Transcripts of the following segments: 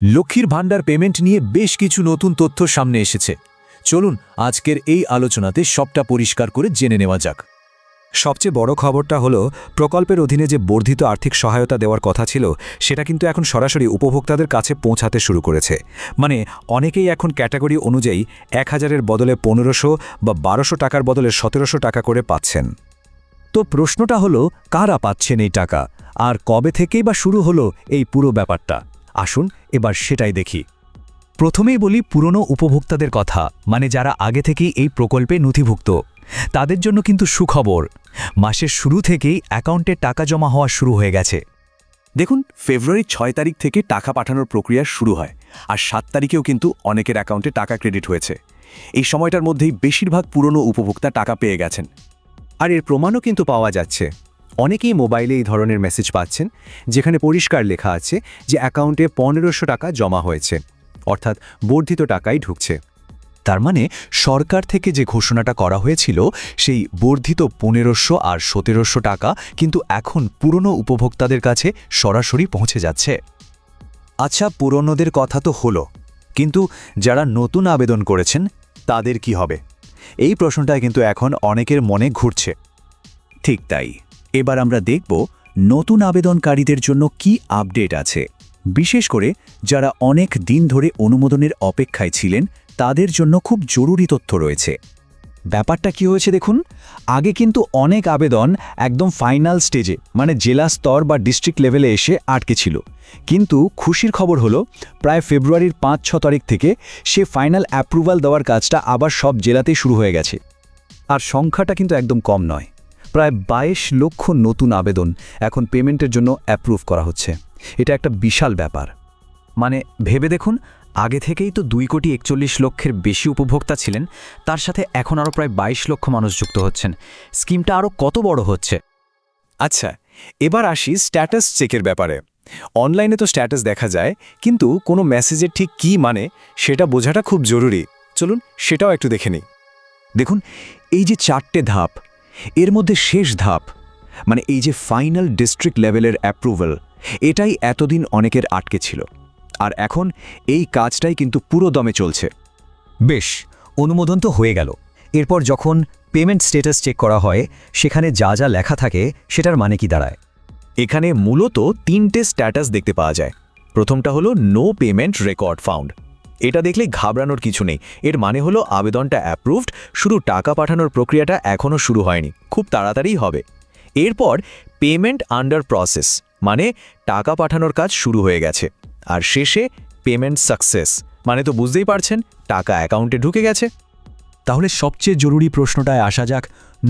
লক্ষ্মীর ভাণ্ডার পেমেন্ট নিয়ে বেশ কিছু নতুন তথ্য সামনে এসেছে। চলুন আজকের এই আলোচনাতে সবটা পরিষ্কার করে জেনে নেওয়া যাক। সবচেয়ে বড় খবরটা হলো প্রকল্পের অধীনে যে বর্ধিত আর্থিক সহায়তা দেওয়ার কথা ছিল সেটা কিন্তু এখন সরাসরি উপভোক্তাদের কাছে পৌঁছাতে শুরু করেছে। মানে অনেকেই এখন ক্যাটাগরি অনুযায়ী 1000-এর বদলে 1500 বা 1200 টাকার বদলে 1700 টাকা করে পাচ্ছেন। তো প্রশ্নটা হলো, কারা পাচ্ছেন এই টাকা, আর কবে থেকেই বা শুরু হলো এই পুরো ব্যাপারটা? আসুন এবার সেটাই দেখি। প্রথমেই বলি পুরনো উপভোক্তাদের কথা, মানে যারা আগে থেকেই এই প্রকল্পে নথিভুক্ত। তাদের জন্য কিন্তু সুখবর, মাসের শুরু থেকেই অ্যাকাউন্টে টাকা জমা হওয়া শুরু হয়ে গেছে। দেখুন, ফেব্রুয়ারি 6 তারিখ থেকে টাকা পাঠানোর প্রক্রিয়া শুরু হয়, আর 7 তারিখেও কিন্তু অনেকের অ্যাকাউন্টে টাকা ক্রেডিট হয়েছে। এই সময়টার মধ্যেই বেশিরভাগ পুরনো উপভোক্তা টাকা পেয়ে গেছেন। আর এর প্রমাণও কিন্তু পাওয়া যাচ্ছে। অনেকেই মোবাইলে এই ধরনের মেসেজ পাচ্ছেন যেখানে পরিষ্কার লেখা আছে যে অ্যাকাউন্টে 1500 টাকা জমা হয়েছে, অর্থাৎ বর্ধিত টাকাই ঢুকছে। তার মানে সরকার থেকে যে ঘোষণাটা করা হয়েছিল সেই বর্ধিত 1500 আর 1700 টাকা কিন্তু এখন পুরনো উপভোক্তাদের কাছে সরাসরি পৌঁছে যাচ্ছে। আচ্ছা, পুরনোদের কথা তো হলো, কিন্তু যারা নতুন আবেদন করেছেন তাদের কি হবে? এই প্রশ্নটা কিন্তু এখন অনেকের মনে ঘুরছে। ঠিক তাই, এবার আমরা দেখব নতুন আবেদনকারীদের জন্য কি আপডেট আছে। বিশেষ করে যারা অনেক দিন ধরে অনুমোদনের অপেক্ষায় ছিলেন তাদের জন্য খুব জরুরি তথ্য রয়েছে। ব্যাপারটা কি হয়েছে দেখুন, আগে কিন্তু অনেক আবেদন একদম ফাইনাল স্টেজে, মানে জেলা স্তর বা ডিস্ট্রিক্ট লেভেলে এসে আটকে ছিল। কিন্তু খুশির খবর হলো, প্রায় ফেব্রুয়ারির 5-6 তারিখ থেকে সে ফাইনাল অ্যাপ্রুভাল দেওয়ার কাজটা আবার সব জেলাতেই শুরু হয়ে গেছে। আর সংখ্যাটা কিন্তু একদম কম নয়, প্রায় 22 লক্ষ নতুন আবেদন এখন পেমেন্টের জন্য অ্যাপ্রুভ করা হচ্ছে। এটা একটা বিশাল ব্যাপার। মানে ভেবে দেখুন, আগে থেকেই তো 2,41,00,000-এর বেশি উপভোক্তা ছিলেন, তার সাথে এখন আরও প্রায় 22 লক্ষ মানুষ যুক্ত হচ্ছেন। স্কিমটা আরও কত বড় হচ্ছে। আচ্ছা, এবার আসি স্ট্যাটাস চেকের ব্যাপারে। অনলাইনে তো স্ট্যাটাস দেখা যায়, কিন্তু কোনো মেসেজের ঠিক কী মানে সেটা বোঝাটা খুব জরুরি। চলুন সেটাও একটু দেখে নিই। দেখুন, এই যে 4টে ধাপ, এর মধ্যে শেষ ধাপ, মানে এই যে ফাইনাল ডিস্ট্রিক্ট লেভেলের অ্যাপ্রুভাল, এটাই এতদিন অনেকের আটকে ছিল। আর এখন এই কাজটাই কিন্তু পুরো দমে চলছে। বেশ, অনুমোদন তো হয়ে গেল। এরপর যখন পেমেন্ট স্ট্যাটাস চেক করা হয় সেখানে যা যা লেখা থাকে সেটার মানে কি দাঁড়ায়? এখানে মূলত 3টে স্ট্যাটাস দেখতে পাওয়া যায়। প্রথমটা হলো নো পেমেন্ট রেকর্ড ফাউন্ড। এটা দেখলে ঘাবড়ানোর কিছু নেই, এর মানে হলো আবেদনটা অ্যাপ্রুভড, শুধু টাকা পাঠানোর প্রক্রিয়াটা এখনও শুরু হয়নি, খুব তাড়াতাড়িই হবে। এরপর পেমেন্ট আন্ডার প্রসেস, মানে টাকা পাঠানোর কাজ শুরু হয়ে গেছে। আর শেষে পেমেন্ট সাকসেস, মানে তো বুঝতেই পারছেন টাকা অ্যাকাউন্টে ঢুকে গেছে। তাহলে সবচেয়ে জরুরি প্রশ্নটায় আসা যাক,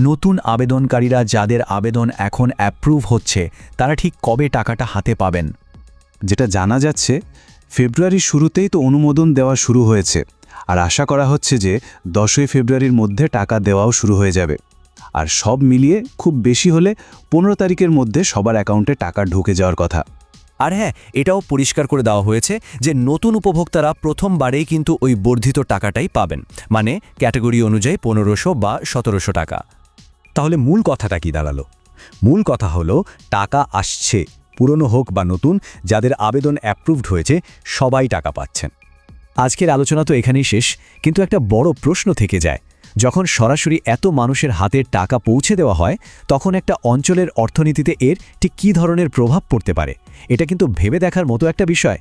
নতুন আবেদনকারীরা যাদের আবেদন এখন অ্যাপ্রুভ হচ্ছে তারা ঠিক কবে টাকাটা হাতে পাবেন? যেটা জানা যাচ্ছে, ফেব্রুয়ারির শুরুতেই তো অনুমোদন দেওয়া শুরু হয়েছে, আর আশা করা হচ্ছে যে 10ই ফেব্রুয়ারির মধ্যে টাকা দেওয়াও শুরু হয়ে যাবে। আর সব মিলিয়ে খুব বেশি হলে 15 তারিখের মধ্যে সবার অ্যাকাউন্টে টাকা ঢুকে যাওয়ার কথা। আর হ্যাঁ, এটাও পরিষ্কার করে দেওয়া হয়েছে যে নতুন উপভোক্তারা প্রথমবারেই কিন্তু ওই বর্ধিত টাকাটাই পাবেন, মানে ক্যাটাগরি অনুযায়ী 1500 বা 1700 টাকা। তাহলে মূল কথাটা কি দাঁড়ালো? মূল কথা হলো, টাকা আসছে, পুরনো হোক বা নতুন, যাদের আবেদন অ্যাপ্রুভড হয়েছে সবাই টাকা পাচ্ছেন। আজকের আলোচনা তো এখানেই শেষ, কিন্তু একটা বড় প্রশ্ন থেকে যায়। যখন সরাসরি এত মানুষের হাতে টাকা পৌঁছে দেওয়া হয়, তখন একটা অঞ্চলের অর্থনীতিতে এর ঠিক কী ধরনের প্রভাব পড়তে পারে? এটা কিন্তু ভেবে দেখার মতো একটা বিষয়।